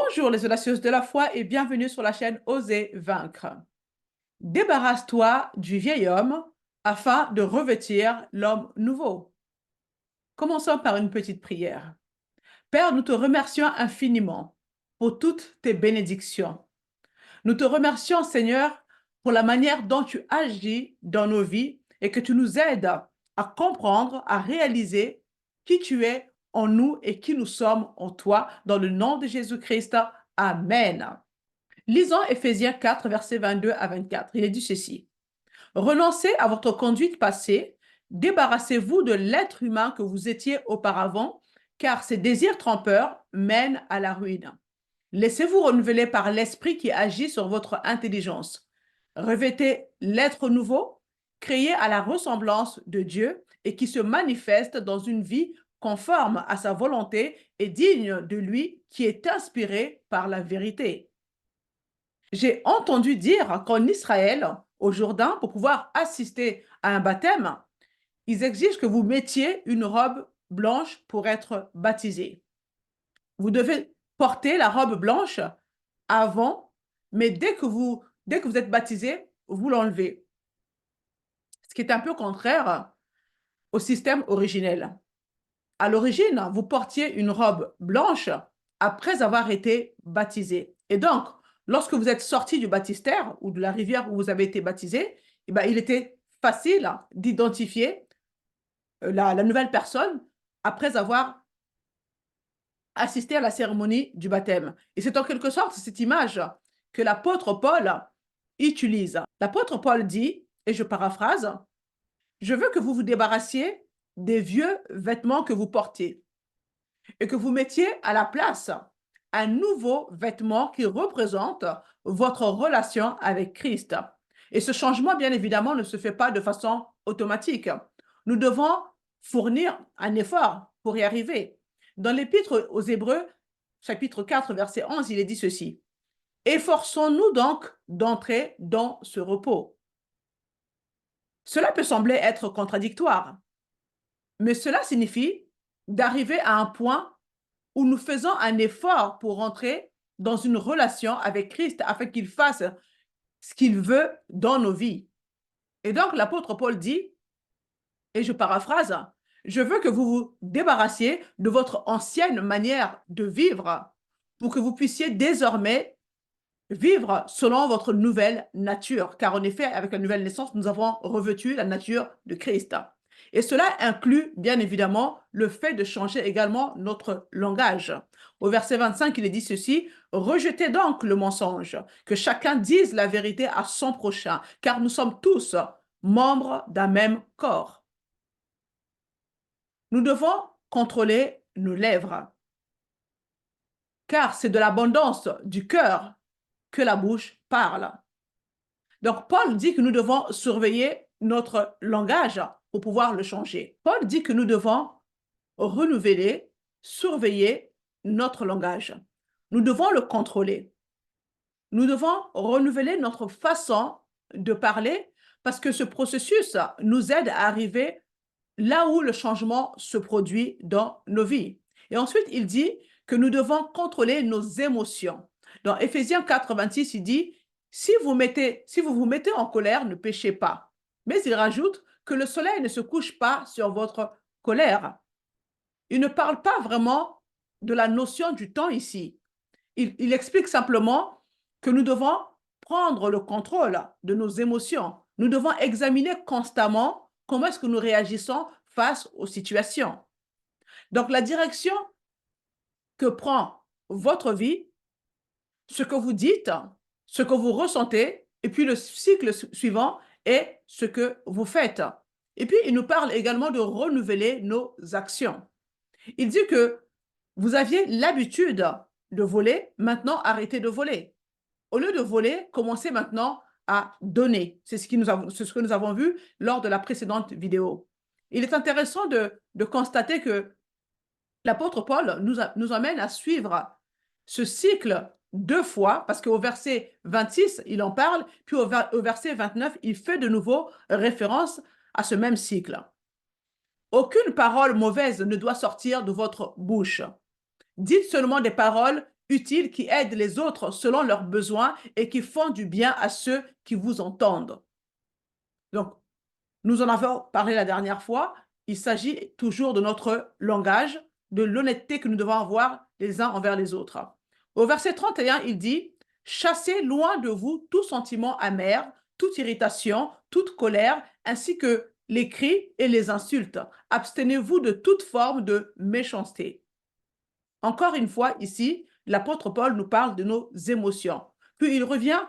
Bonjour les audacieuses de la foi et bienvenue sur la chaîne Oser vaincre. Débarrasse-toi du vieil homme afin de revêtir l'homme nouveau. Commençons par une petite prière. Père, nous te remercions infiniment pour toutes tes bénédictions. Nous te remercions, Seigneur, pour la manière dont tu agis dans nos vies et que tu nous aides à comprendre, à réaliser qui tu es en nous et qui nous sommes en toi. Dans le nom de Jésus-Christ, Amen. Lisons Éphésiens 4, versets 22 à 24. Il est dit ceci. Renoncez à votre conduite passée, débarrassez-vous de l'être humain que vous étiez auparavant, car ses désirs trompeurs mènent à la ruine. Laissez-vous renouveler par l'esprit qui agit sur votre intelligence. Revêtez l'être nouveau, créé à la ressemblance de Dieu et qui se manifeste dans une vie conforme à sa volonté et digne de lui qui est inspiré par la vérité. J'ai entendu dire qu'en Israël, au Jourdain, pour pouvoir assister à un baptême, ils exigent que vous mettiez une robe blanche pour être baptisé. Vous devez porter la robe blanche avant, mais dès que vous êtes baptisé, vous l'enlevez. Ce qui est un peu contraire au système originel. À l'origine, vous portiez une robe blanche après avoir été baptisé. Et donc, lorsque vous êtes sorti du baptistère ou de la rivière où vous avez été baptisé, eh bien, il était facile d'identifier la nouvelle personne après avoir assisté à la cérémonie du baptême. Et c'est en quelque sorte cette image que l'apôtre Paul utilise. L'apôtre Paul dit, et je paraphrase, « Je veux que vous vous débarrassiez des vieux vêtements que vous portiez et que vous mettiez à la place un nouveau vêtement qui représente votre relation avec Christ. » Et ce changement, bien évidemment, ne se fait pas de façon automatique. Nous devons fournir un effort pour y arriver. Dans l'Épître aux Hébreux, chapitre 4, verset 11, il est dit ceci. « Efforçons-nous donc d'entrer dans ce repos. » Cela peut sembler être contradictoire, mais cela signifie d'arriver à un point où nous faisons un effort pour entrer dans une relation avec Christ afin qu'il fasse ce qu'il veut dans nos vies. Et donc, l'apôtre Paul dit, et je paraphrase, « Je veux que vous vous débarrassiez de votre ancienne manière de vivre pour que vous puissiez désormais vivre selon votre nouvelle nature. » Car en effet, avec la nouvelle naissance, nous avons revêtu la nature de Christ. Et cela inclut, bien évidemment, le fait de changer également notre langage. Au verset 25, il est dit ceci, « Rejetez donc le mensonge, que chacun dise la vérité à son prochain, car nous sommes tous membres d'un même corps. » Nous devons contrôler nos lèvres, car c'est de l'abondance du cœur que la bouche parle. Donc, Paul dit que nous devons surveiller notre langage pour pouvoir le changer. Paul dit que nous devons renouveler, surveiller notre langage. Nous devons le contrôler. Nous devons renouveler notre façon de parler parce que ce processus nous aide à arriver là où le changement se produit dans nos vies. Et ensuite, il dit que nous devons contrôler nos émotions. Dans Éphésiens 4, 26, il dit, si vous vous mettez en colère, ne péchez pas. Mais il rajoute que le soleil ne se couche pas sur votre colère. Il ne parle pas vraiment de la notion du temps ici. Il explique simplement que nous devons prendre le contrôle de nos émotions. Nous devons examiner constamment comment est-ce que nous réagissons face aux situations. Donc, la direction que prend votre vie, ce que vous dites, ce que vous ressentez, et puis le cycle suivant est ce que vous faites. Et puis, il nous parle également de renouveler nos actions. Il dit que vous aviez l'habitude de voler, maintenant arrêtez de voler. Au lieu de voler, commencez maintenant à donner. C'est ce que nous avons vu lors de la précédente vidéo. Il est intéressant de constater que l'apôtre Paul nous amène à suivre ce cycle deux fois, parce qu'au verset 26, il en parle, puis au verset 29, il fait de nouveau référence à ce même cycle. Aucune parole mauvaise ne doit sortir de votre bouche. Dites seulement des paroles utiles qui aident les autres selon leurs besoins et qui font du bien à ceux qui vous entendent. Donc, nous en avons parlé la dernière fois. Il s'agit toujours de notre langage, de l'honnêteté que nous devons avoir les uns envers les autres. Au verset 31, il dit « Chassez loin de vous tout sentiment amer, toute irritation, toute colère, ainsi que les cris et les insultes. Abstenez-vous de toute forme de méchanceté. » Encore une fois, ici, l'apôtre Paul nous parle de nos émotions. Puis il revient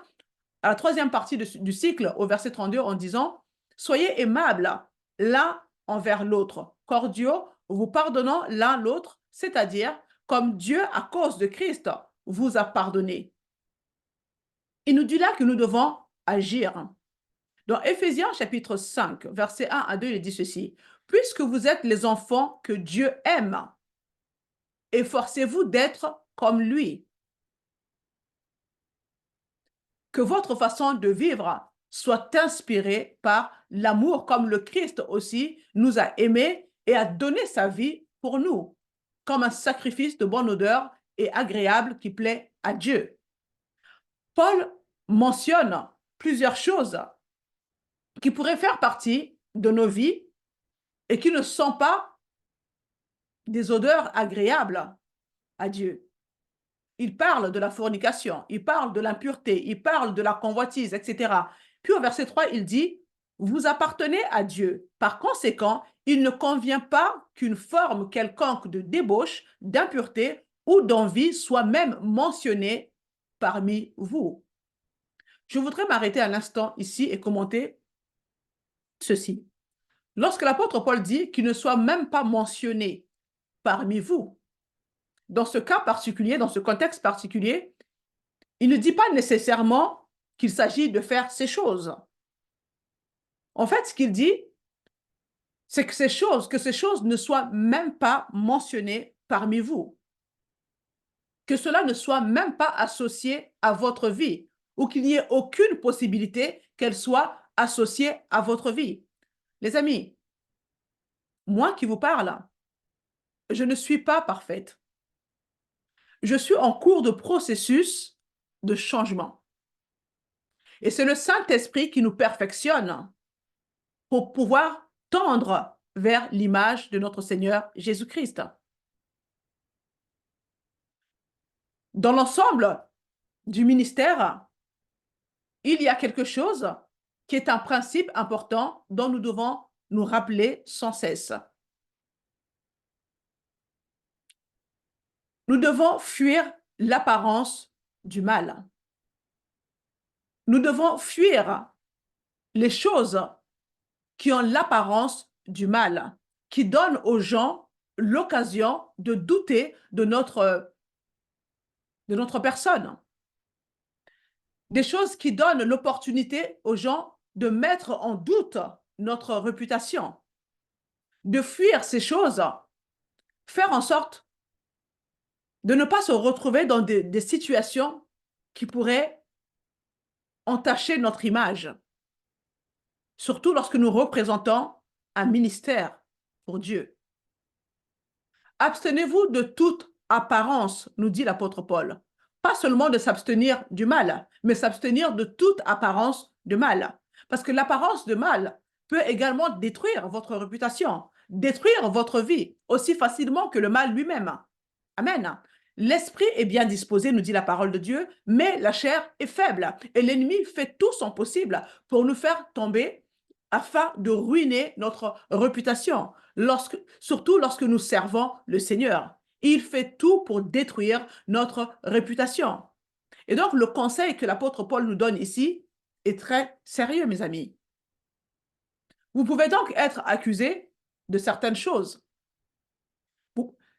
à la troisième partie du cycle, au verset 32, en disant « Soyez aimables l'un envers l'autre, cordiaux, vous pardonnant l'un l'autre, c'est-à-dire comme Dieu, à cause de Christ, vous a pardonné. » Il nous dit là que nous devons agir. Dans Éphésiens chapitre 5, versets 1 à 2, il dit ceci « Puisque vous êtes les enfants que Dieu aime, efforcez-vous d'être comme lui. Que votre façon de vivre soit inspirée par l'amour, comme le Christ aussi nous a aimés et a donné sa vie pour nous, comme un sacrifice de bonne odeur et agréable qui plaît à Dieu. » Paul mentionne plusieurs choses qui pourraient faire partie de nos vies et qui ne sont pas des odeurs agréables à Dieu. Il parle de la fornication, il parle de l'impureté, il parle de la convoitise, etc. Puis au verset 3, il dit « Vous appartenez à Dieu. Par conséquent, il ne convient pas qu'une forme quelconque de débauche, d'impureté ou d'envie soit même mentionnée parmi vous. » Je voudrais m'arrêter un instant ici et commenter ceci. Lorsque l'apôtre Paul dit qu'il ne soit même pas mentionné parmi vous, dans ce cas particulier, dans ce contexte particulier, il ne dit pas nécessairement qu'il s'agit de faire ces choses. En fait, ce qu'il dit, c'est que ces choses ne soient même pas mentionnées parmi vous. Que cela ne soit même pas associé à votre vie ou qu'il n'y ait aucune possibilité qu'elle soit associée à votre vie. Les amis, moi qui vous parle, je ne suis pas parfaite. Je suis en cours de processus de changement. Et c'est le Saint-Esprit qui nous perfectionne pour pouvoir tendre vers l'image de notre Seigneur Jésus-Christ. Dans l'ensemble du ministère, il y a quelque chose qui est un principe important dont nous devons nous rappeler sans cesse. Nous devons fuir l'apparence du mal. Nous devons fuir les choses qui ont l'apparence du mal, qui donnent aux gens l'occasion de douter de notre personne. Des choses qui donnent l'opportunité aux gens de mettre en doute notre réputation. De fuir ces choses, faire en sorte de ne pas se retrouver dans des situations qui pourraient entacher notre image. Surtout lorsque nous représentons un ministère pour Dieu. Abstenez-vous de toute apparence, nous dit l'apôtre Paul. Pas seulement de s'abstenir du mal, mais s'abstenir de toute apparence de mal. Parce que l'apparence de mal peut également détruire votre réputation, détruire votre vie aussi facilement que le mal lui-même. Amen. L'esprit est bien disposé, nous dit la parole de Dieu, mais la chair est faible. Et l'ennemi fait tout son possible pour nous faire tomber afin de ruiner notre réputation, surtout lorsque nous servons le Seigneur. Il fait tout pour détruire notre réputation. Et donc, le conseil que l'apôtre Paul nous donne ici est très sérieux, mes amis. Vous pouvez donc être accusé de certaines choses.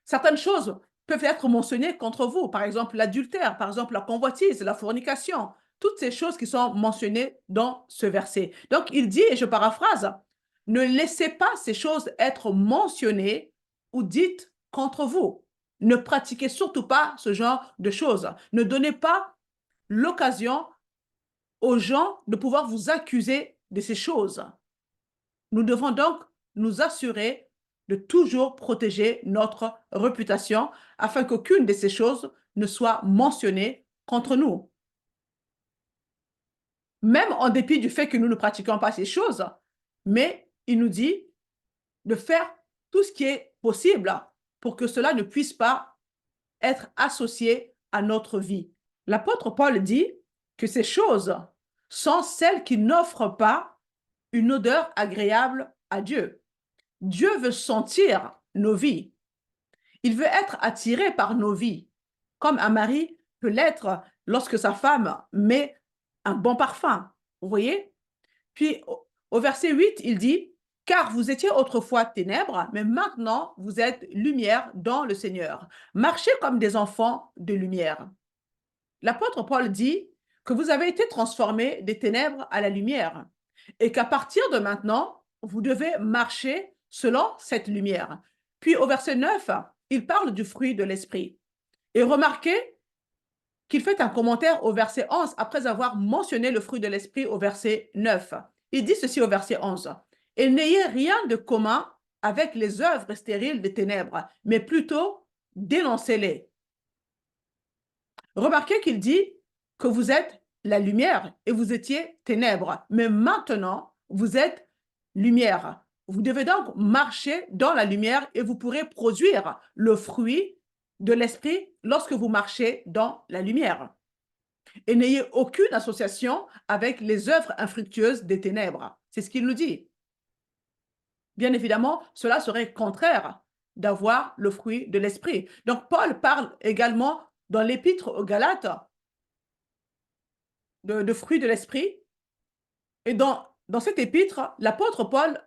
Certaines choses peuvent être mentionnées contre vous, par exemple l'adultère, par exemple la convoitise, la fornication, toutes ces choses qui sont mentionnées dans ce verset. Donc, il dit, et je paraphrase, « Ne laissez pas ces choses être mentionnées ou dites contre vous. Ne pratiquez surtout pas ce genre de choses. Ne donnez pas l'occasion aux gens de pouvoir vous accuser de ces choses. » Nous devons donc nous assurer de toujours protéger notre réputation afin qu'aucune de ces choses ne soit mentionnée contre nous. Même en dépit du fait que nous ne pratiquons pas ces choses, mais il nous dit de faire tout ce qui est possible pour que cela ne puisse pas être associé à notre vie. L'apôtre Paul dit que ces choses sont celles qui n'offrent pas une odeur agréable à Dieu. Dieu veut sentir nos vies. Il veut être attiré par nos vies, comme un mari peut l'être lorsque sa femme met un bon parfum. Vous voyez? Puis au verset 8, il dit, « Car vous étiez autrefois ténèbres, mais maintenant vous êtes lumière dans le Seigneur. Marchez comme des enfants de lumière. » L'apôtre Paul dit que vous avez été transformés des ténèbres à la lumière et qu'à partir de maintenant, vous devez marcher selon cette lumière. Puis au verset 9, il parle du fruit de l'esprit. Et remarquez qu'il fait un commentaire au verset 11 après avoir mentionné le fruit de l'esprit au verset 9. Il dit ceci au verset 11. « Et n'ayez rien de commun avec les œuvres stériles des ténèbres, mais plutôt dénoncez-les. » Remarquez qu'il dit que vous êtes la lumière et vous étiez ténèbres, mais maintenant vous êtes lumière. Vous devez donc marcher dans la lumière et vous pourrez produire le fruit de l'esprit lorsque vous marchez dans la lumière. Et n'ayez aucune association avec les œuvres infructueuses des ténèbres. C'est ce qu'il nous dit. Bien évidemment, cela serait contraire d'avoir le fruit de l'esprit. Donc, Paul parle également dans l'épître aux Galates de fruits de l'esprit. Et dans cet épître, l'apôtre Paul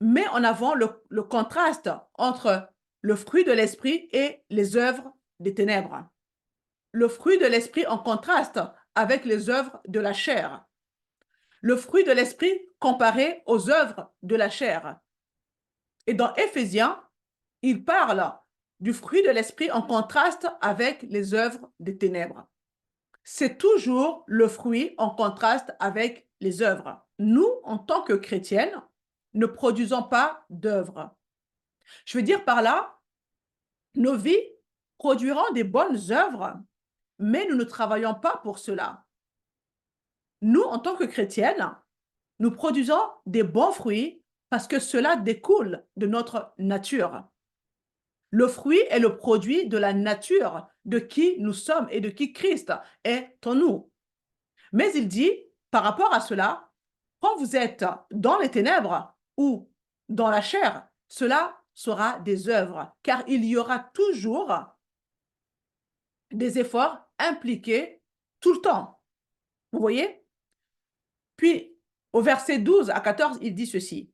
met en avant le contraste entre le fruit de l'esprit et les œuvres des ténèbres. Le fruit de l'esprit en contraste avec les œuvres de la chair. Le fruit de l'esprit comparé aux œuvres de la chair. Et dans Éphésiens, il parle du fruit de l'esprit en contraste avec les œuvres des ténèbres. C'est toujours le fruit en contraste avec les œuvres. Nous, en tant que chrétiennes, ne produisons pas d'œuvres. Je veux dire par là, nos vies produiront des bonnes œuvres, mais nous ne travaillons pas pour cela. Nous, en tant que chrétiennes, nous produisons des bons fruits parce que cela découle de notre nature. Le fruit est le produit de la nature de qui nous sommes et de qui Christ est en nous. Mais il dit, par rapport à cela, quand vous êtes dans les ténèbres ou dans la chair, cela sera des œuvres, car il y aura toujours des efforts impliqués tout le temps. Vous voyez? Puis, au verset 12 à 14, il dit ceci.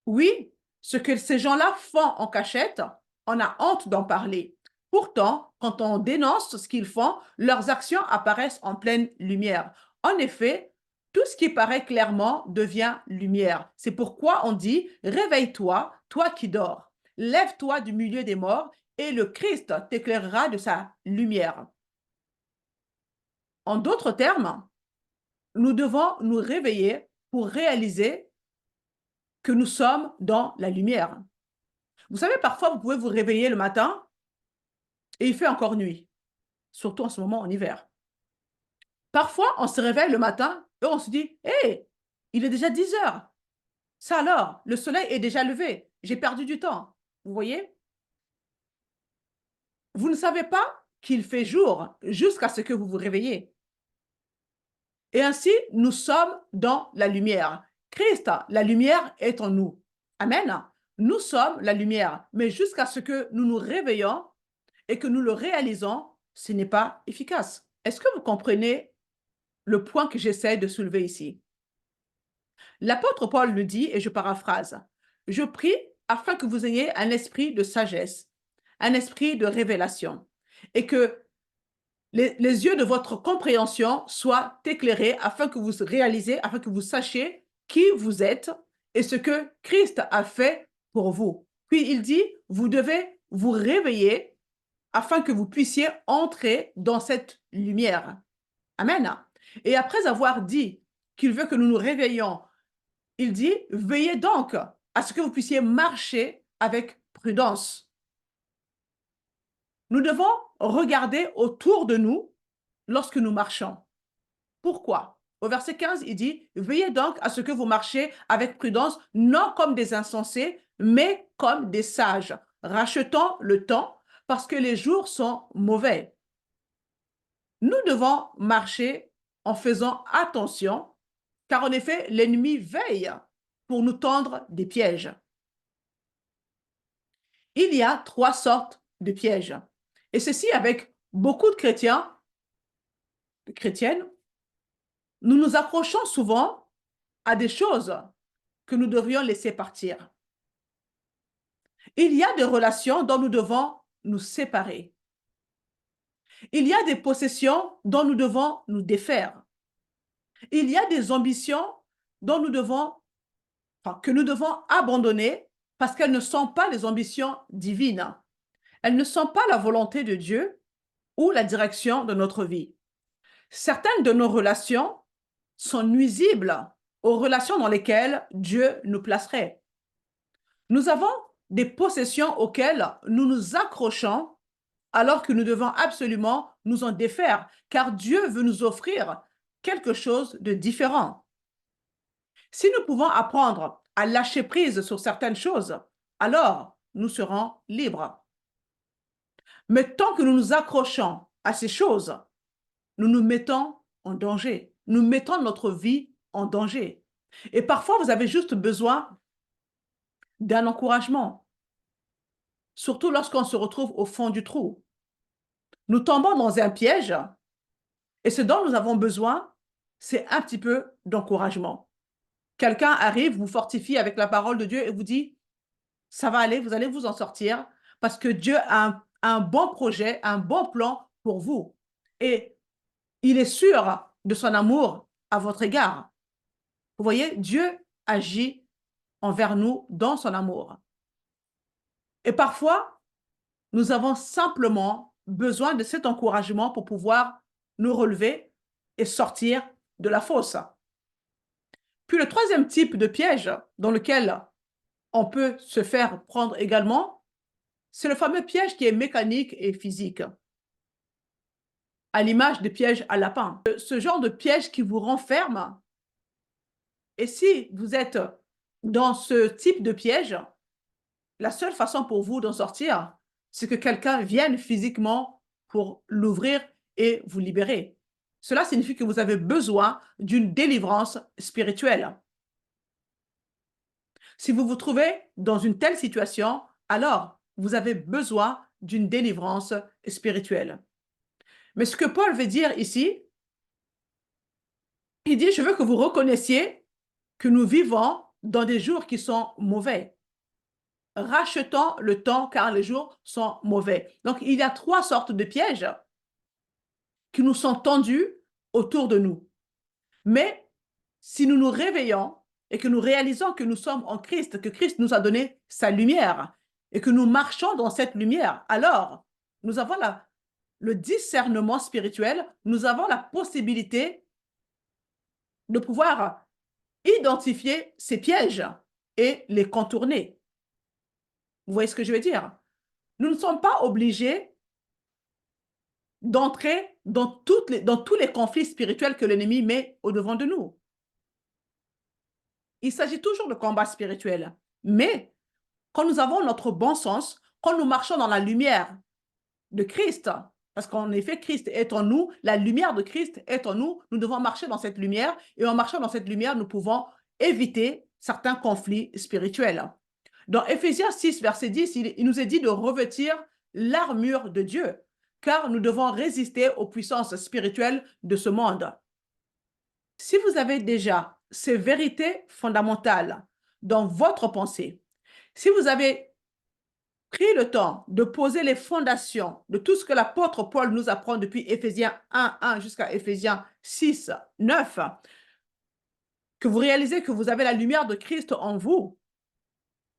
Oui, ce que ces gens-là font en cachette, on a honte d'en parler. Pourtant, quand on dénonce ce qu'ils font, leurs actions apparaissent en pleine lumière. En effet, tout ce qui paraît clairement devient lumière. C'est pourquoi on dit, réveille-toi, toi qui dors. Lève-toi du milieu des morts et le Christ t'éclairera de sa lumière. En d'autres termes, nous devons nous réveiller pour réaliser que nous sommes dans la lumière. Vous savez, parfois, vous pouvez vous réveiller le matin et il fait encore nuit, surtout en ce moment en hiver. Parfois, on se réveille le matin et on se dit, « Hé, il est déjà 10 heures. Ça alors, le soleil est déjà levé. J'ai perdu du temps. » Vous voyez? Vous ne savez pas qu'il fait jour jusqu'à ce que vous vous réveillez. Et ainsi, nous sommes dans la lumière. Christ, la lumière est en nous. Amen. Nous sommes la lumière, mais jusqu'à ce que nous nous réveillons et que nous le réalisons, ce n'est pas efficace. Est-ce que vous comprenez le point que j'essaie de soulever ici? L'apôtre Paul nous dit, et je paraphrase, « Je prie afin que vous ayez un esprit de sagesse, un esprit de révélation, et que les yeux de votre compréhension soient éclairés afin que vous réalisez, afin que vous sachiez qui vous êtes et ce que Christ a fait pour vous. » Puis il dit, vous devez vous réveiller afin que vous puissiez entrer dans cette lumière. Amen. Et après avoir dit qu'il veut que nous nous réveillions il dit, veillez donc à ce que vous puissiez marcher avec prudence. Nous devons regarder autour de nous lorsque nous marchons. Pourquoi? Au verset 15, il dit, veillez donc à ce que vous marchez avec prudence, non comme des insensés, mais comme des sages, rachetant le temps parce que les jours sont mauvais. Nous devons marcher en faisant attention, car en effet, l'ennemi veille pour nous tendre des pièges. Il y a 3 sortes de pièges. Et ceci avec beaucoup de chrétiens, de chrétiennes, nous nous accrochons souvent à des choses que nous devrions laisser partir. Il y a des relations dont nous devons nous séparer. Il y a des possessions dont nous devons nous défaire. Il y a des ambitions dont nous devons, que nous devons abandonner parce qu'elles ne sont pas les ambitions divines. Elles ne sont pas la volonté de Dieu ou la direction de notre vie. Certaines de nos relations sont nuisibles aux relations dans lesquelles Dieu nous placerait. Nous avons des possessions auxquelles nous nous accrochons alors que nous devons absolument nous en défaire, car Dieu veut nous offrir quelque chose de différent. Si nous pouvons apprendre à lâcher prise sur certaines choses, alors nous serons libres. Mais tant que nous nous accrochons à ces choses, nous nous mettons en danger. Nous mettons notre vie en danger. Et parfois, vous avez juste besoin d'un encouragement, surtout lorsqu'on se retrouve au fond du trou. Nous tombons dans un piège et ce dont nous avons besoin, c'est un petit peu d'encouragement. Quelqu'un arrive, vous fortifie avec la parole de Dieu et vous dit, ça va aller, vous allez vous en sortir parce que Dieu a un bon projet, un bon plan pour vous. Et il est sûr de son amour à votre égard. Vous voyez, Dieu agit envers nous dans son amour. Et parfois, nous avons simplement besoin de cet encouragement pour pouvoir nous relever et sortir de la fosse. Puis le troisième type de piège dans lequel on peut se faire prendre également, c'est le fameux piège qui est mécanique et physique, à l'image des pièges à lapin. Ce genre de piège qui vous renferme. Et si vous êtes dans ce type de piège, la seule façon pour vous d'en sortir, c'est que quelqu'un vienne physiquement pour l'ouvrir et vous libérer. Cela signifie que vous avez besoin d'une délivrance spirituelle. Si vous vous trouvez dans une telle situation, alors vous avez besoin d'une délivrance spirituelle. Mais ce que Paul veut dire ici, il dit, je veux que vous reconnaissiez que nous vivons dans des jours qui sont mauvais. Rachetons le temps car les jours sont mauvais. Donc, il y a 3 sortes de pièges qui nous sont tendus autour de nous. Mais si nous nous réveillons et que nous réalisons que nous sommes en Christ, que Christ nous a donné sa lumière et que nous marchons dans cette lumière, alors nous avons le discernement spirituel, nous avons la possibilité de pouvoir identifier ces pièges et les contourner. Vous voyez ce que je veux dire? Nous ne sommes pas obligés d'entrer dans tous les conflits spirituels que l'ennemi met au-devant de nous. Il s'agit toujours de combats spirituels. Mais quand nous avons notre bon sens, quand nous marchons dans la lumière de Christ, parce qu'en effet, Christ est en nous, la lumière de Christ est en nous, nous devons marcher dans cette lumière, et en marchant dans cette lumière, nous pouvons éviter certains conflits spirituels. Dans Éphésiens 6, verset 10, il nous est dit de revêtir l'armure de Dieu, car nous devons résister aux puissances spirituelles de ce monde. Si vous avez déjà ces vérités fondamentales dans votre pensée, si vous avez pris le temps de poser les fondations de tout ce que l'apôtre Paul nous apprend depuis Éphésiens 1, 1 jusqu'à Éphésiens 6, 9, que vous réalisez que vous avez la lumière de Christ en vous,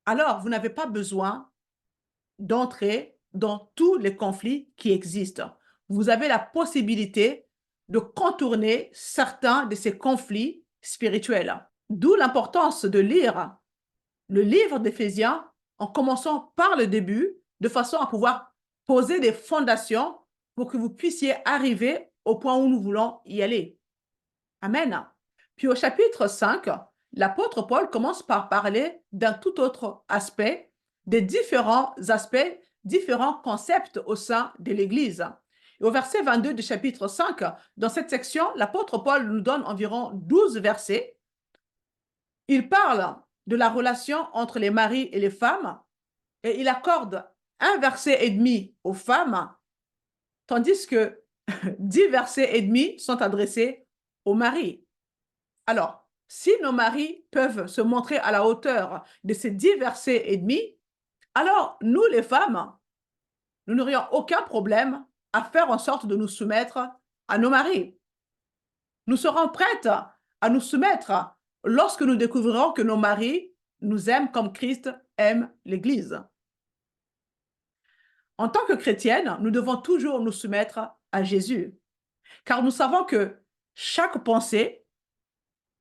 alors vous n'avez pas besoin d'entrer dans tous les conflits qui existent. Vous avez la possibilité de contourner certains de ces conflits spirituels. D'où l'importance de lire le livre d'Éphésiens en commençant par le début, de façon à pouvoir poser des fondations pour que vous puissiez arriver au point où nous voulons y aller. Amen. Puis au chapitre 5, l'apôtre Paul commence par parler d'un tout autre aspect, des différents aspects, différents concepts au sein de l'Église. Et au verset 22 du chapitre 5, dans cette section, l'apôtre Paul nous donne environ 12 versets. Il parle de la relation entre les maris et les femmes et il accorde un verset et demi aux femmes, tandis que 10 versets et demi sont adressés aux maris. Alors, si nos maris peuvent se montrer à la hauteur de ces 10 versets et demi, alors nous, les femmes, nous n'aurions aucun problème à faire en sorte de nous soumettre à nos maris. Nous serons prêtes à nous soumettre lorsque nous découvrirons que nos maris nous aiment comme Christ aime l'Église. En tant que chrétiennes, nous devons toujours nous soumettre à Jésus, car nous savons que chaque pensée,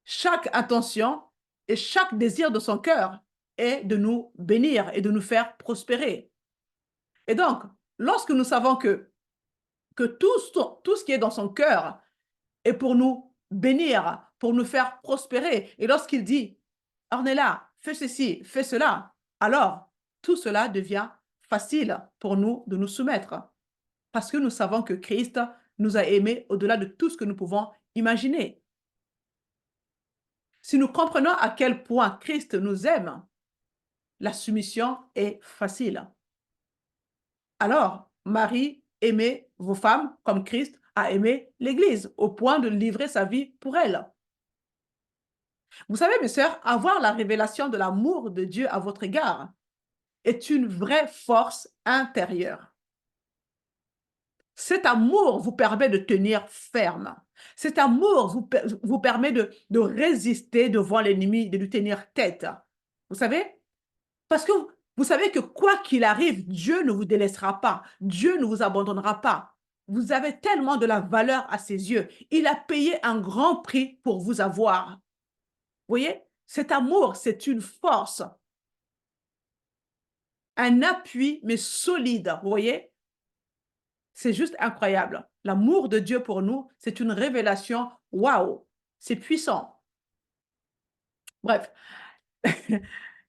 chaque intention et chaque désir de son cœur est de nous bénir et de nous faire prospérer. Et donc, lorsque nous savons que tout ce qui est dans son cœur est pour nous bénir, pour nous faire prospérer, et lorsqu'il dit, Ornella, fais ceci, fais cela, alors tout cela devient facile pour nous de nous soumettre, parce que nous savons que Christ nous a aimés au-delà de tout ce que nous pouvons imaginer. Si nous comprenons à quel point Christ nous aime, la soumission est facile. Alors, Marie, aimez vos femmes comme Christ a aimé l'Église, au point de livrer sa vie pour elle. Vous savez, mes sœurs, avoir la révélation de l'amour de Dieu à votre égard est une vraie force intérieure. Cet amour vous permet de tenir ferme. Cet amour vous permet de résister devant l'ennemi, de lui tenir tête. Vous savez? Parce que vous savez que quoi qu'il arrive, Dieu ne vous délaissera pas. Dieu ne vous abandonnera pas. Vous avez tellement de la valeur à ses yeux. Il a payé un grand prix pour vous avoir. Vous voyez? Cet amour, c'est une force. Un appui, mais solide. Vous voyez? C'est juste incroyable. L'amour de Dieu pour nous, c'est une révélation. Waouh! C'est puissant. Bref.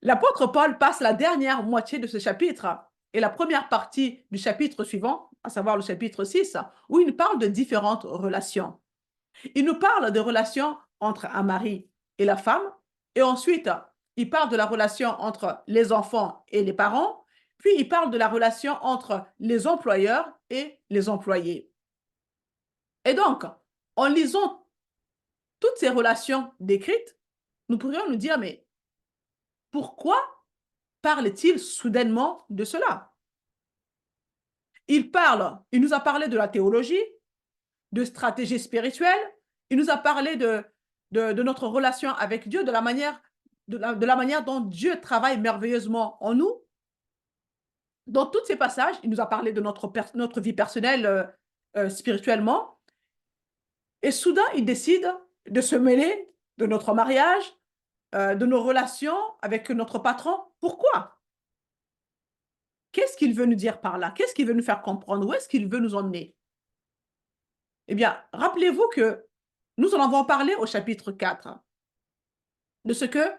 L'apôtre Paul passe la dernière moitié de ce chapitre et la première partie du chapitre suivant, à savoir le chapitre 6, où il parle de différentes relations. Il nous parle de relations entre un mari et la femme, et ensuite, il parle de la relation entre les enfants et les parents, puis il parle de la relation entre les employeurs et les employés. Et donc, en lisant toutes ces relations décrites, nous pourrions nous dire, mais pourquoi parle-t-il soudainement de cela? Il nous a parlé de la théologie, de stratégie spirituelle, il nous a parlé de notre relation avec Dieu, de la manière dont Dieu travaille merveilleusement en nous. Dans tous ces passages, il nous a parlé de notre vie personnelle spirituellement. Et soudain, il décide de se mêler de notre mariage, de nos relations avec notre patron. Pourquoi? Qu'est-ce qu'il veut nous dire par là? Qu'est-ce qu'il veut nous faire comprendre? Où est-ce qu'il veut nous emmener? Eh bien, rappelez-vous que nous en avons parlé au chapitre 4 de ce que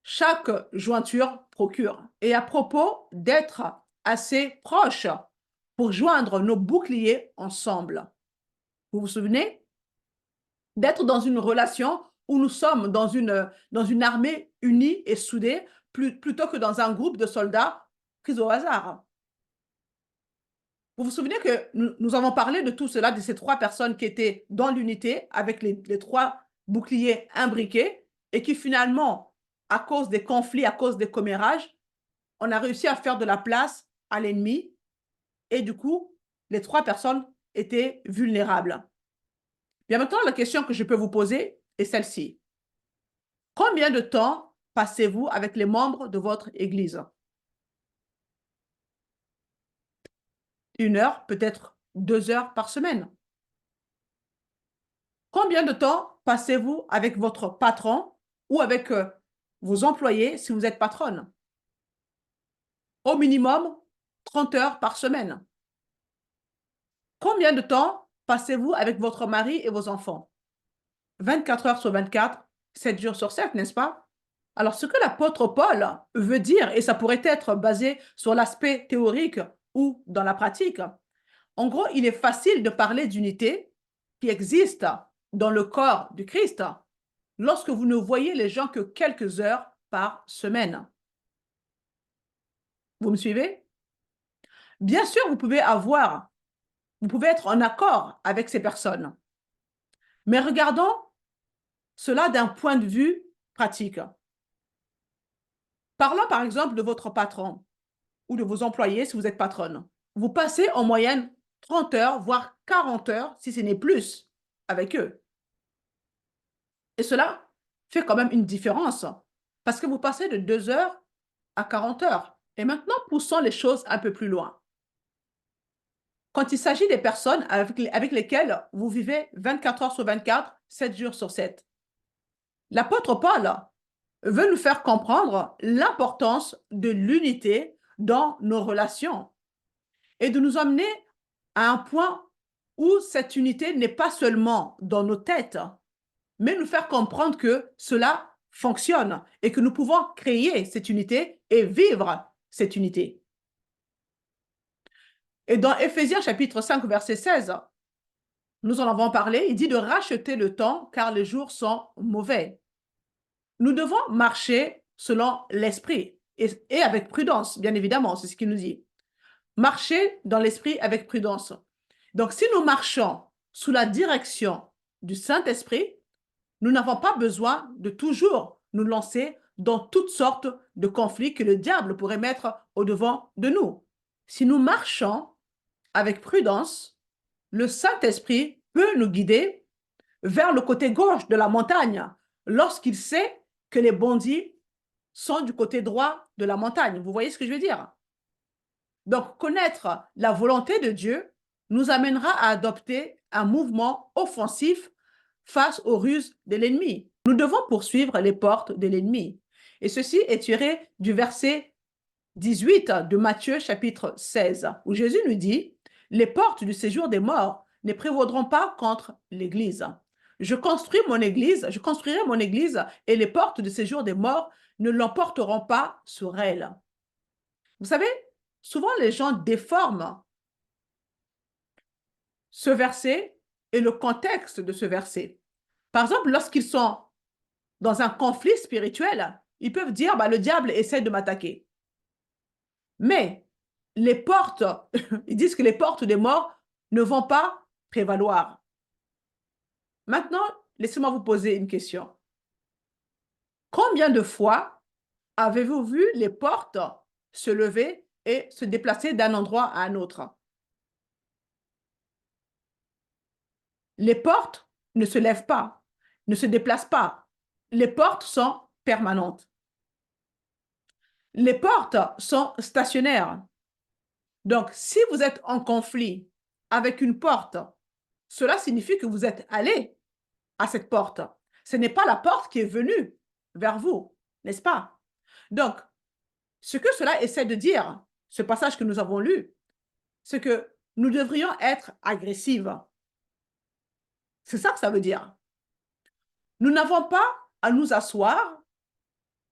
chaque jointure procure. Et à propos d'être assez proche pour joindre nos boucliers ensemble. Vous vous souvenez? D'être dans une relation où nous sommes dans une armée unie et soudée plutôt que dans un groupe de soldats pris au hasard. Vous vous souvenez que nous avons parlé de tout cela, de ces trois personnes qui étaient dans l'unité avec les trois boucliers imbriqués et qui finalement, à cause des conflits, à cause des commérages, on a réussi à faire de la place à l'ennemi et du coup, les trois personnes étaient vulnérables. Bien maintenant, la question que je peux vous poser est celle-ci. Combien de temps passez-vous avec les membres de votre église? 1 heure, peut-être 2 heures par semaine. Combien de temps passez-vous avec votre patron ou avec vos employés si vous êtes patronne. Au minimum, 30 heures par semaine. Combien de temps passez-vous avec votre mari et vos enfants? 24 heures sur 24, 7 jours sur 7, n'est-ce pas? Alors, ce que l'apôtre Paul veut dire, et ça pourrait être basé sur l'aspect théorique ou dans la pratique, en gros, il est facile de parler d'unité qui existe dans le corps du Christ lorsque vous ne voyez les gens que quelques heures par semaine. Vous me suivez? Bien sûr, vous pouvez être en accord avec ces personnes. Mais regardons cela d'un point de vue pratique. Parlons par exemple de votre patron ou de vos employés si vous êtes patronne. Vous passez en moyenne 30 heures, voire 40 heures, si ce n'est plus, avec eux. Et cela fait quand même une différence parce que vous passez de 2 heures à 40 heures. Et maintenant, poussons les choses un peu plus loin. Quand il s'agit des personnes avec lesquelles vous vivez 24 heures sur 24, 7 jours sur 7, l'apôtre Paul veut nous faire comprendre l'importance de l'unité dans nos relations et de nous emmener à un point où cette unité n'est pas seulement dans nos têtes, mais nous faire comprendre que cela fonctionne et que nous pouvons créer cette unité et vivre cette unité. Et dans Éphésiens chapitre 5, verset 16, nous en avons parlé, il dit de racheter le temps car les jours sont mauvais. Nous devons marcher selon l'esprit et avec prudence, bien évidemment, c'est ce qu'il nous dit. Marcher dans l'esprit avec prudence. Donc, si nous marchons sous la direction du Saint-Esprit, nous n'avons pas besoin de toujours nous lancer dans toutes sortes de conflits que le diable pourrait mettre au-devant de nous. Si nous marchons avec prudence, le Saint-Esprit peut nous guider vers le côté gauche de la montagne lorsqu'il sait que les bandits sont du côté droit de la montagne. Vous voyez ce que je veux dire? Donc, connaître la volonté de Dieu nous amènera à adopter un mouvement offensif face aux ruses de l'ennemi. Nous devons poursuivre les portes de l'ennemi. Et ceci est tiré du verset 18 de Matthieu chapitre 16, où Jésus nous dit, « Les portes du séjour des morts ne prévaudront pas contre l'Église. Je construirai mon Église et les portes du séjour des morts ne l'emporteront pas sur elle. » Vous savez, souvent les gens déforment ce verset et le contexte de ce verset. Par exemple, lorsqu'ils sont dans un conflit spirituel, ils peuvent dire, le diable essaie de m'attaquer. Mais les portes, ils disent que les portes des morts ne vont pas prévaloir. Maintenant, laissez-moi vous poser une question. Combien de fois avez-vous vu les portes se lever et se déplacer d'un endroit à un autre? Les portes ne se lèvent pas, ne se déplacent pas. Les portes sont permanentes. Les portes sont stationnaires. Donc, si vous êtes en conflit avec une porte, cela signifie que vous êtes allé à cette porte. Ce n'est pas la porte qui est venue vers vous, n'est-ce pas? Donc, ce que cela essaie de dire, ce passage que nous avons lu, c'est que nous devrions être agressives. C'est ça que ça veut dire. Nous n'avons pas à nous asseoir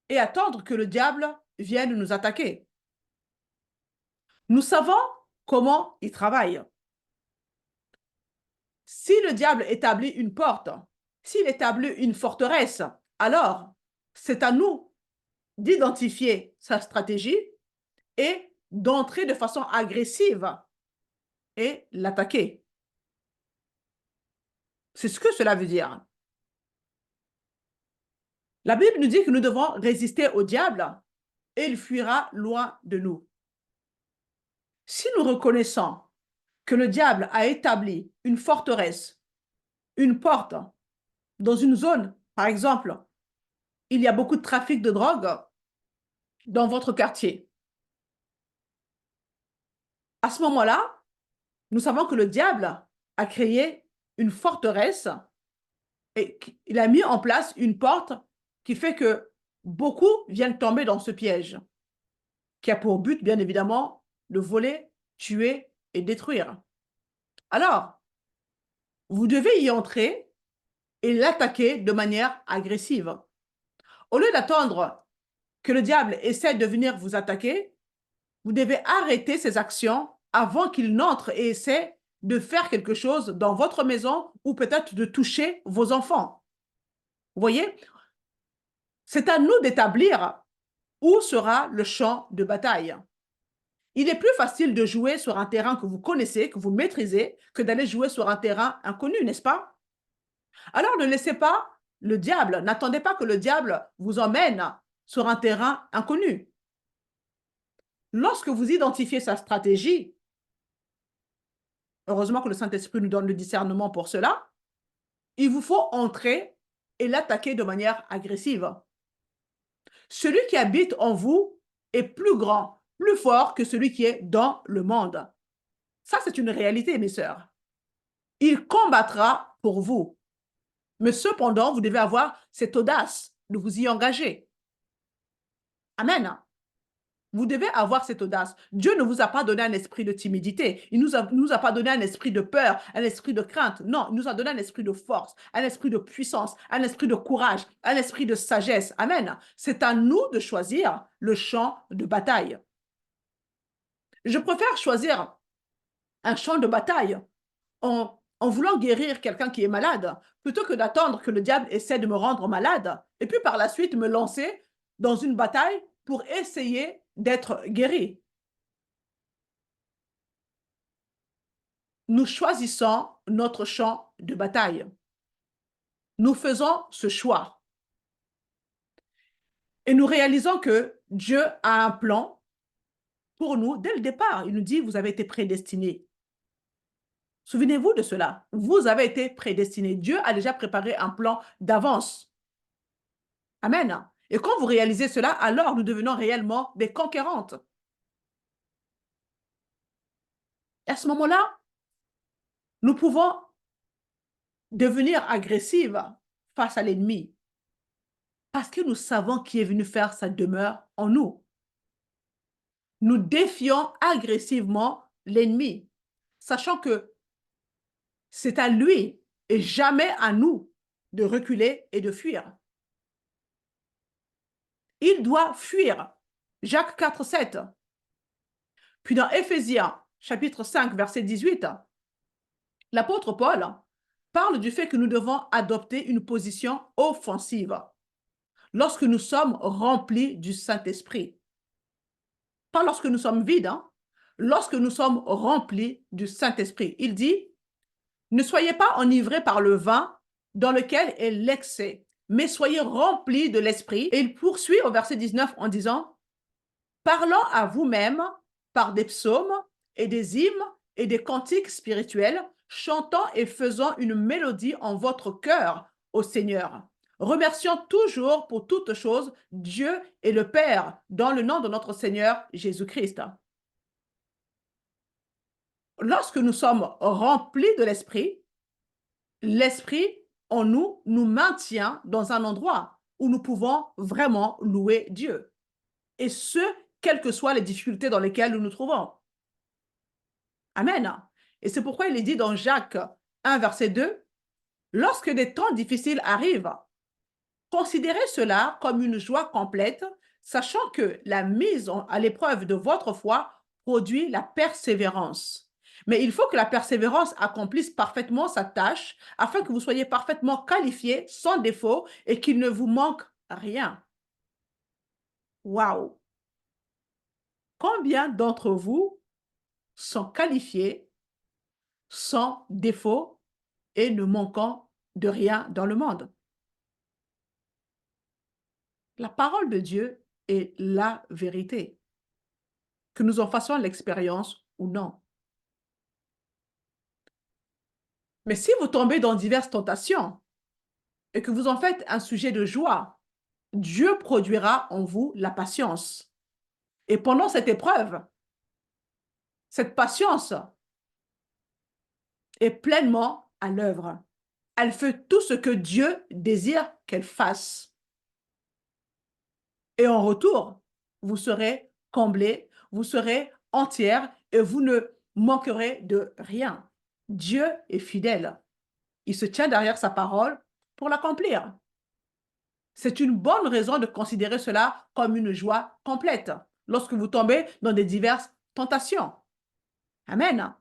et attendre que le diable vienne nous attaquer. Nous savons comment il travaille. Si le diable établit une porte, s'il établit une forteresse, alors c'est à nous d'identifier sa stratégie et d'entrer de façon agressive et l'attaquer. C'est ce que cela veut dire. La Bible nous dit que nous devons résister au diable et il fuira loin de nous. Si nous reconnaissons que le diable a établi une forteresse, une porte dans une zone, par exemple, il y a beaucoup de trafic de drogue dans votre quartier. À ce moment-là, nous savons que le diable a créé une forteresse et il a mis en place une porte qui fait que beaucoup viennent tomber dans ce piège, qui a pour but, bien évidemment, de voler, tuer et détruire. Alors, vous devez y entrer et l'attaquer de manière agressive. Au lieu d'attendre que le diable essaie de venir vous attaquer, vous devez arrêter ses actions avant qu'il n'entre et essaie de faire quelque chose dans votre maison ou peut-être de toucher vos enfants. Vous voyez, c'est à nous d'établir où sera le champ de bataille. Il est plus facile de jouer sur un terrain que vous connaissez, que vous maîtrisez, que d'aller jouer sur un terrain inconnu, n'est-ce pas? Alors ne laissez pas le diable, n'attendez pas que le diable vous emmène sur un terrain inconnu. Lorsque vous identifiez sa stratégie, heureusement que le Saint-Esprit nous donne le discernement pour cela, il vous faut entrer et l'attaquer de manière agressive. Celui qui habite en vous est plus grand, plus fort que celui qui est dans le monde. Ça, c'est une réalité, mes sœurs. Il combattra pour vous. Mais cependant, vous devez avoir cette audace de vous y engager. Amen. Vous devez avoir cette audace. Dieu ne vous a pas donné un esprit de timidité. Il ne nous a pas donné un esprit de peur, un esprit de crainte. Non, il nous a donné un esprit de force, un esprit de puissance, un esprit de courage, un esprit de sagesse. Amen. C'est à nous de choisir le champ de bataille. Je préfère choisir un champ de bataille en voulant guérir quelqu'un qui est malade, plutôt que d'attendre que le diable essaie de me rendre malade, et puis par la suite me lancer dans une bataille pour essayer d'être guéri. Nous choisissons notre champ de bataille. Nous faisons ce choix. Et nous réalisons que Dieu a un plan pour nous dès le départ. Il nous dit, vous avez été prédestinés. Souvenez-vous de cela. Vous avez été prédestinés. Dieu a déjà préparé un plan d'avance. Amen. Et quand vous réalisez cela, alors nous devenons réellement des conquérantes. Et à ce moment-là, nous pouvons devenir agressives face à l'ennemi parce que nous savons qui est venu faire sa demeure en nous. Nous défions agressivement l'ennemi, sachant que c'est à lui et jamais à nous de reculer et de fuir. Il doit fuir. Jacques 4, 7. Puis dans Éphésiens, chapitre 5, verset 18, l'apôtre Paul parle du fait que nous devons adopter une position offensive lorsque nous sommes remplis du Saint-Esprit. Pas lorsque nous sommes vides, hein? Lorsque nous sommes remplis du Saint-Esprit. Il dit, ne soyez pas enivrés par le vin dans lequel est l'excès, mais soyez remplis de l'Esprit. Et il poursuit au verset 19 en disant, parlant à vous-même par des psaumes et des hymnes et des cantiques spirituels, chantant et faisant une mélodie en votre cœur au Seigneur. Remercions toujours pour toutes choses Dieu et le Père dans le nom de notre Seigneur Jésus-Christ. Lorsque nous sommes remplis de l'Esprit en nous nous maintient dans un endroit où nous pouvons vraiment louer Dieu. Et ce, quelles que soient les difficultés dans lesquelles nous nous trouvons. Amen. Et c'est pourquoi il est dit dans Jacques 1, verset 2, lorsque des temps difficiles arrivent, considérez cela comme une joie complète, sachant que la mise à l'épreuve de votre foi produit la persévérance. Mais il faut que la persévérance accomplisse parfaitement sa tâche afin que vous soyez parfaitement qualifiés, sans défaut, et qu'il ne vous manque rien. Waouh! Combien d'entre vous sont qualifiés, sans défaut et ne manquant de rien dans le monde? La parole de Dieu est la vérité, que nous en fassions l'expérience ou non. Mais si vous tombez dans diverses tentations et que vous en faites un sujet de joie, Dieu produira en vous la patience. Et pendant cette épreuve, cette patience est pleinement à l'œuvre. Elle fait tout ce que Dieu désire qu'elle fasse. Et en retour, vous serez comblés, vous serez entières et vous ne manquerez de rien. Dieu est fidèle. Il se tient derrière sa parole pour l'accomplir. C'est une bonne raison de considérer cela comme une joie complète lorsque vous tombez dans des diverses tentations. Amen.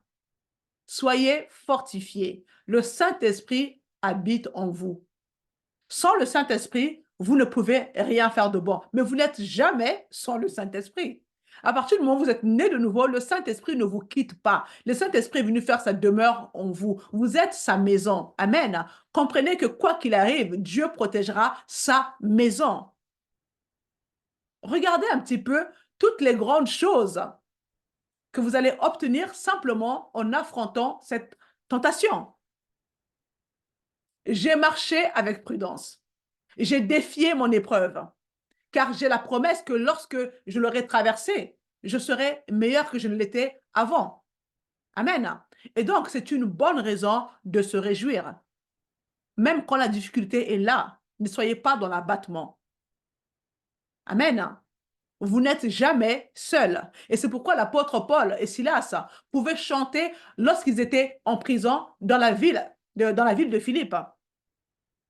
Soyez fortifiés. Le Saint-Esprit habite en vous. Sans le Saint-Esprit, vous ne pouvez rien faire de bon. Mais vous n'êtes jamais sans le Saint-Esprit. À partir du moment où vous êtes né de nouveau, le Saint-Esprit ne vous quitte pas. Le Saint-Esprit est venu faire sa demeure en vous. Vous êtes sa maison. Amen. Comprenez que quoi qu'il arrive, Dieu protégera sa maison. Regardez un petit peu toutes les grandes choses que vous allez obtenir simplement en affrontant cette tentation. J'ai marché avec prudence. J'ai défié mon épreuve, car j'ai la promesse que lorsque je l'aurai traversée, je serai meilleur que je ne l'étais avant. Amen. Et donc, c'est une bonne raison de se réjouir. Même quand la difficulté est là, ne soyez pas dans l'abattement. Amen. Vous n'êtes jamais seul. Et c'est pourquoi l'apôtre Paul et Silas pouvaient chanter lorsqu'ils étaient en prison dans la ville de Philippe.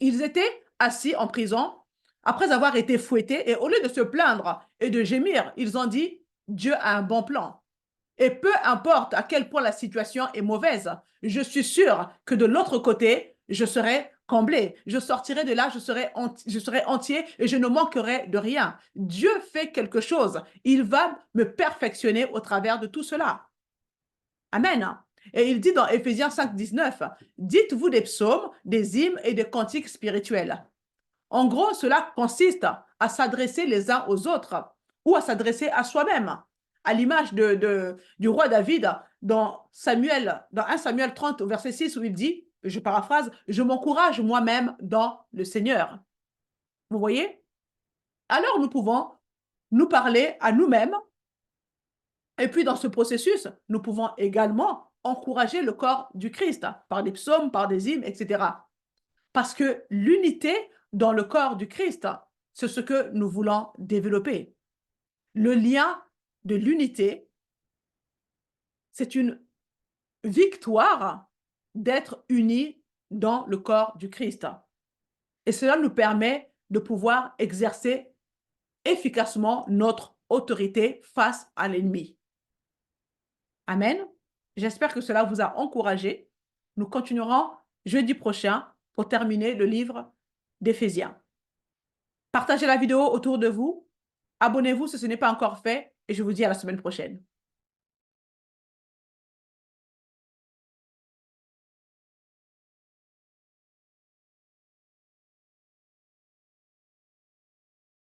Ils étaient assis en prison après avoir été fouettés et au lieu de se plaindre et de gémir, ils ont dit « Dieu a un bon plan ». Et peu importe à quel point la situation est mauvaise, je suis sûr que de l'autre côté, je serai comblé. Je sortirai de là, je serai entier et je ne manquerai de rien. Dieu fait quelque chose. Il va me perfectionner au travers de tout cela. Amen. Et il dit dans Éphésiens 5, 19, « Dites-vous des psaumes, des hymnes et des cantiques spirituels. » En gros, cela consiste à s'adresser les uns aux autres ou à s'adresser à soi-même, à l'image du roi David dans 1 Samuel 30, verset 6, où il dit, je paraphrase, « Je m'encourage moi-même dans le Seigneur. » Vous voyez? Alors nous pouvons nous parler à nous-mêmes et puis dans ce processus, nous pouvons également encourager le corps du Christ par des psaumes, par des hymnes, etc. Parce que l'unité dans le corps du Christ, c'est ce que nous voulons développer. Le lien de l'unité, c'est une victoire d'être unis dans le corps du Christ. Et cela nous permet de pouvoir exercer efficacement notre autorité face à l'ennemi. Amen. J'espère que cela vous a encouragé. Nous continuerons jeudi prochain pour terminer le livre d'Éphésiens. Partagez la vidéo autour de vous. Abonnez-vous si ce n'est pas encore fait et je vous dis à la semaine prochaine.